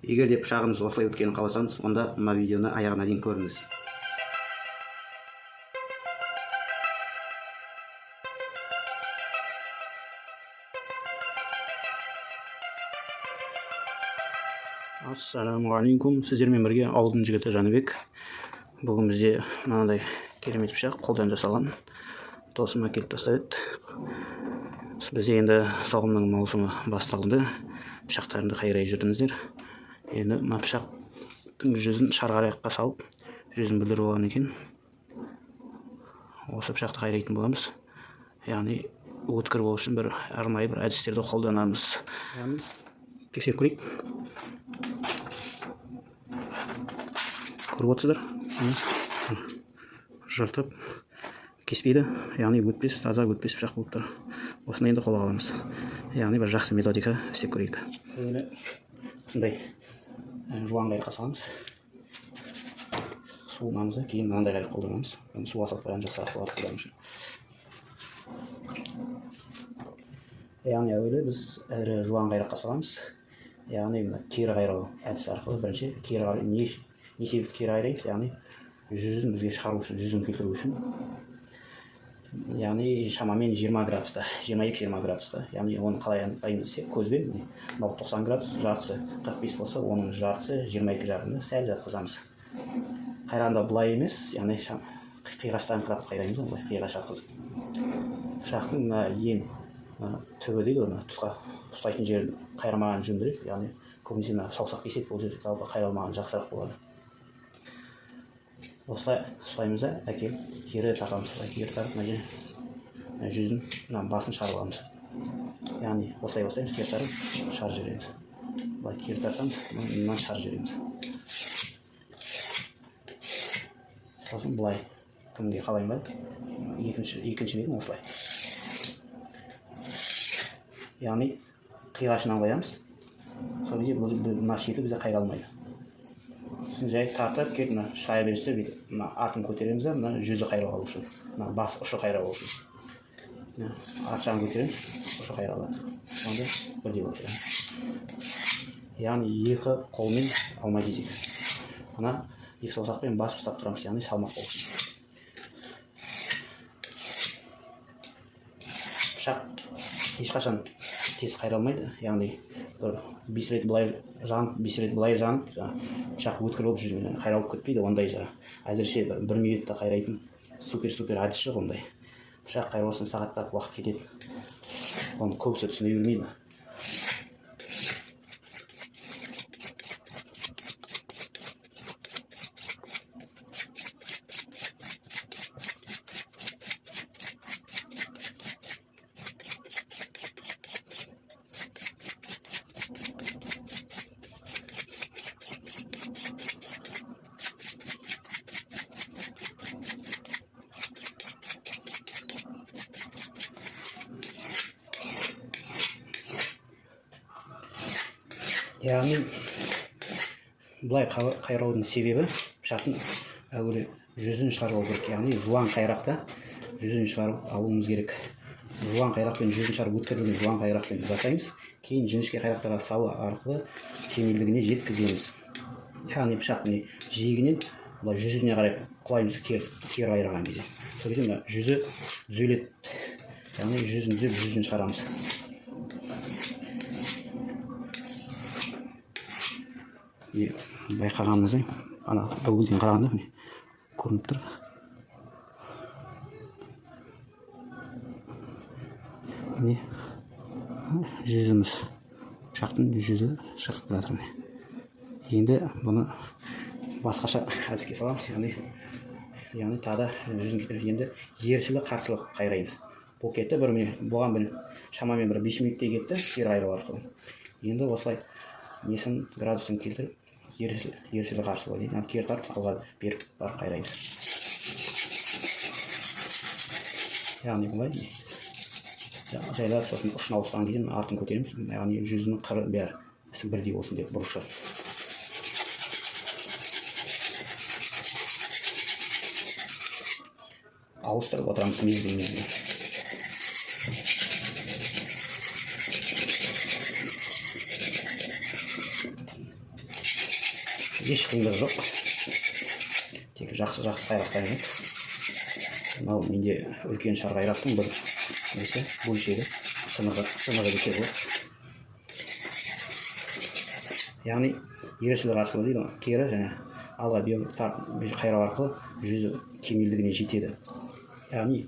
Егер де пышағымыз осылай өткенін қаласаңыз, онда мына видеоны аяғына дейін көріңіз. Ассалаумағалейкум, сіздермен бірге ауылдың жігіті Жәнібек. Бүгін бізде мынандай керемет пышақ, қолдан жасалған. Досым әкеліп тастады. Бізде енді сауымның маусымы басталды. Пышақтарымды қайрай жүрдіңіздер. Енді мына пышақтың жүзін шарғараққа салып, жүзін бүлдіріп алған екен. Осы пышақты қайрайтын боламыз. Яғни өткір болу үшін бір арнайы бір әдістерді қолданамыз. Тексеріп көрейік. Көріп отырсыздар, жыртып кеспейді, яғни өтпес, таза өтпес пышақ болып тұр. Осыны енді қолға аламыз. Яғни бір жақсы методика істеп көрейік. Осындай жуан қайраққа саламыз. Су маңызды, кейін мынандай қайрақ қолданамыз. Суға салып қойған жақсырақ болады қолдану үшін. Яғни әуелі біз ірі жуан қайраққа саламыз. Яғни кері қайрау әдісі арқылы бірінші кері не себепті кері қайраймыз, яғни жүзін бізге шығару үшін, жүзін келтіру үшін. Яғни шамамен 20 градуста, 22-20 градуста. Яғни оны қалай анықтаймыз десек, көзбен 90 градус, жартысы 45 болса, оның жартысы 22 жағында сәл жатқызамыз. Қайрағанда бұлай емес, яғни қиғаштаныңқырап қайраймыз, бұлай қиғаш жатқызып. Пышақтың ең түбі дейді, оны тұтқа ұстайтын жерін қайырмаған жөн керек, яғни көбінесе саусақ десек, бұл жерде қайралмаған жақсырақ болады. Осылай ұстаймыз да, әкеліп кері тақамыз. Кері тағып, жүзін басын шығарып аламыз. Яғни осылай бастаймыз, кері тағып шығарып жібереміз. Бұлай кері тартамыз, мынаны шығарып жібереміз. Сосын бұлай кімге қалайын ба? Екінші бетін осылай. Яғни қиғашынан қоямыз. Сол кезде мына шеті бізде қайралмайды. Жай тартып, кетіп, шая берсе, артын көтереміз, жүзі қайрау алу үшін, бас ұшы қайрау алу үшін. Арт жағын көтереміз, ұшы қайралады. Сонда бірдей болады. Яғни екі қолмен алмай десек. Мына екі саусақпен бас ұстап тұрамыз, яғни салмақ болу үшін. Пышақ ешқашан тез қайралмайды, яғни 5 рет былай жанып, 5 рет былай жанып, пышақ өткір болып қайралып кетпейді. Ондай әзірше 1 минутта қайрайтын супер әдіс жоқ ондай. Пышақ қайраусына сағаттап уақыт кетеді. Оны көбісі түсіне бермейді. Яғни бұлай қайраудың себебі пышақтың әуелі жүзін шығарып алу керек. Яғни жуан қайрақта жүзін шығарып алуымыз керек. Жуан қайрақпен жүзін шығарып өткірген жуан қайрақпен жасаймыз. Кейін жіңішке қайрақтарға салу арқылы кемелдігіне жеткіземіз. Яғни пышақтың жиегінен бұлай жүзіне қарай құлаймыз кері қайраған кезде. Сол кезде жүзі түзеледі. Яғни жүзін түзеп жүзін шығарамыз. Байқағанымыздай, ана бөгілден қарағанда көрініп тұр. Жүзіміз, пышақтың жүзі шығып жатыр. Енді бұны басқаша әдіске саламыз, яғни тағы жүзін кетіріп, енді ерсілі қарсылық қайраймыз. Бұл кетті, бұған шамамен 5 минуттай кетті, кері қайрау арқылы. Енді осылай несін градусын келтіріп, ерсілі қарсылы дейді. Кері тартып, алға беріп барып қайраймыз. Яғни бұлай жайлап, сосын ұшын ауыстаған кейін артын көтереміз. Яғни жүзінің қыры бәрі бірдей болсын деп бұрышы. Ауыстырып отырамыз мезгілмен. еш қиындығы жоқ. Тек жақсы қайрақ дайындап. Мынау менде үлкен шар қайрақтың бір несі бөлшегі сынығы десе болады. Яғни ерекшелік арқылы дейді ғой, кері және алға қайрау арқылы жүзі кемелдігіне жетеді. Яғни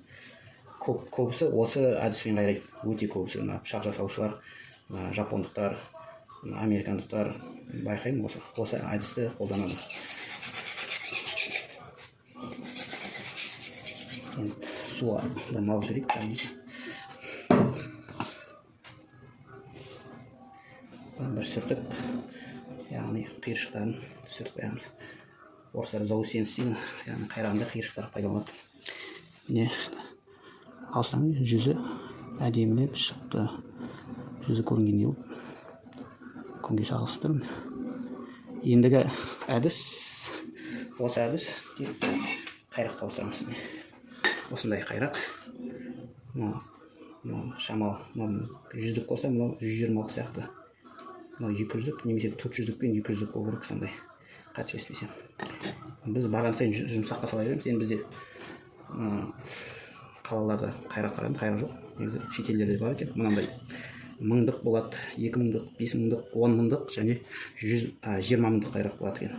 көбісі осы әдіспен қайрайды. Өте көбісі пышақ жасаушылар, жапондықтар, американдықтар байқаймын осы әдісті қолданады. Суға бір мал жүрейік. Бір сүртіп, яғни қиыршықтарын сүртіп қоямыз. Орыстар заусенец дейді, яғни қайрағында қиыршықтар пайдаланады. Міне алыстан жүзі әдемілеп шықты. Жүзі көрінгендей болып күнге шағылысып тұрмын. Ендігі әдіс, осы әдіс қайрақты ауыстырамыз. Осындай қайрақ. Шамал жүздік болса, 126 сияқты. 200-лік, немесе 400-лік пен 200-лік болу керек, сондай қателеспесем. Біз барған сайын жұмсаққа сала береміз. Енді бізде қалаларда қайрақ қараймыз, қайрақ жоқ. Негізі шетелдерде бар екен. Мынандай 1000-дық болады, 2000-дық, 5000-дық, 10.000-дық және 20.000-дық қайрақ болады екен.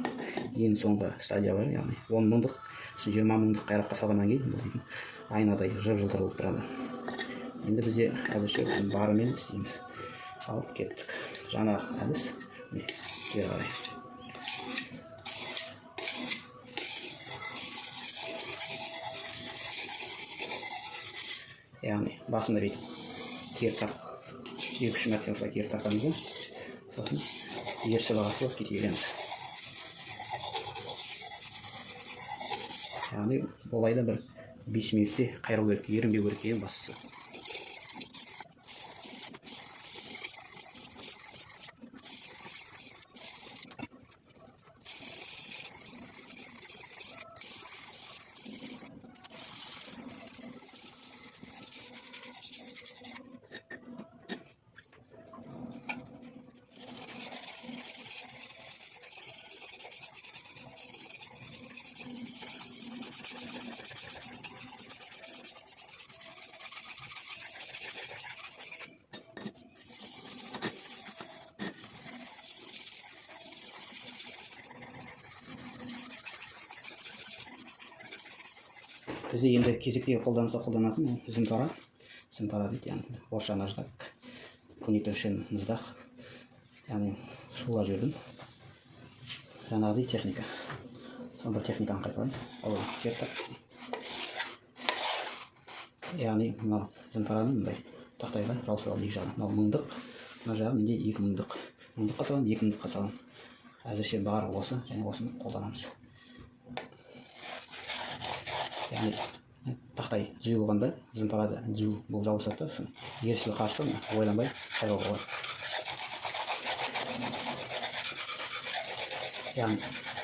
Ең соңғы стадия бар, яғни 10.000-дық, 20.000-дық қайраққа салғаннан кейін айнадай жып-жылтыр болып тұрады. Енді бізде әзірше барымен істейміз. Алып кеттік. Жаңа әдіс кері қарай. Яғни басында бүйтіп кері тартып, 2-3 мәрте осылай кері тартамыз. Сосын ерсі бағасылып кете береміз. Яғни олайда бір 5 минутте қайрау керек, ерінбеу керек ең бастысы. Бізде енді кезектегі қолданатын зымпара дейді, яғни орысша наждак, көне наждак, яғни сулар жердің жаңағыдай техника. Сонда техниканы қайталаймын. Ол кертіп. Яғни мынау зымпараның мындай тақтайға жауысып алып екі жағын. Мынау 1000-дық, мына жағы менде 2000-дық. 1000-дыққа саламын, 2000-дыққа саламын. Әзірше бары осы және осыны қолданамыз. Яғни тақтай түзу болғанда зымпарада түзу болып жабысады да, ерсілі қарсы ойланбай қайрауға болады. Яғни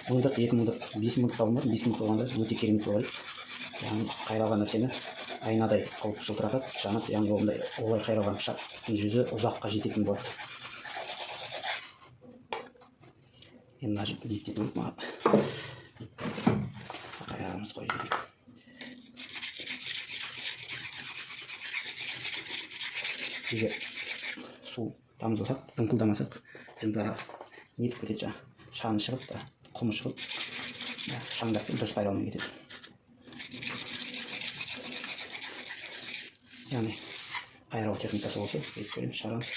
1000-дық, 2000-дық, 5000-дық табылмады, 5000-дық болғанда өте керемет болады. Яғни қайраған нәрсені айнадай қылып жылтыратады, жанады, яғни олай қайраған пышақтың жүзі ұзаққа жететін болады. Енді мына жерді биіктетіп өтіп маған қайрағымыз қойып жіберейік. Егер су тамыз болсақ, дыңқылдамасақ, зымпара нетіп кетеді, жаңа шаңы шығып, құмы шығып, шаңдап дұрыс қайраумен кетеді. Яғни қайрау техникасы осы, өйткені шығарамыз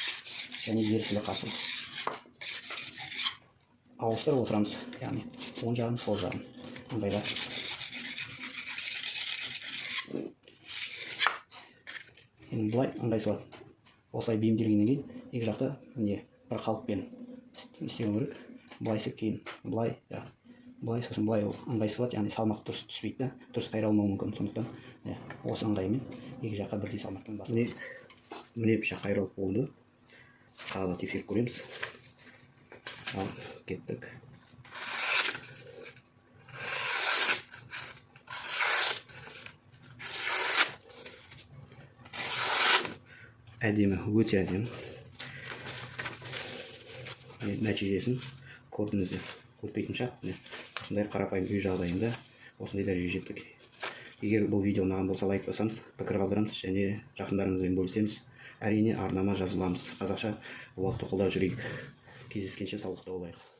және ерсілі қарсымыз. Ауыстырып отырамыз, яғни оң жағын, сол жағын ыңғайлап. Енді бұлай ыңғайсыз. Осылай бейімделгеннен кейін екі жақта міне бір қалыппен істеу керек. Былай істеп кейін былай, былай сосын былай ыңғайсыз, яғни салмақ дұрыс түспейді, дұрыс қайралмауы мүмкін. Сондықтан осы ыңғаймен екі жаққа бірдей салмақпен бас. Міне пышақ қайралып болды. Қағазда тексеріп көреміз. Ал кеттік. Әдемі, өте әдемі. Нәтижесін көрдіңіздер. өтпейтін шақ. Міне осындай қарапайым үй жағдайында осындай дәрежеге жеттік. Егер бұл видео ұнаған болса, лайк басамыз, пікір қалдырамыз және жақындарыңызбен бөлісеміз. Әрине арнама жазыламыз. Қазақша блогты қолдап жүрейік. Кездескенше саулықта болайық.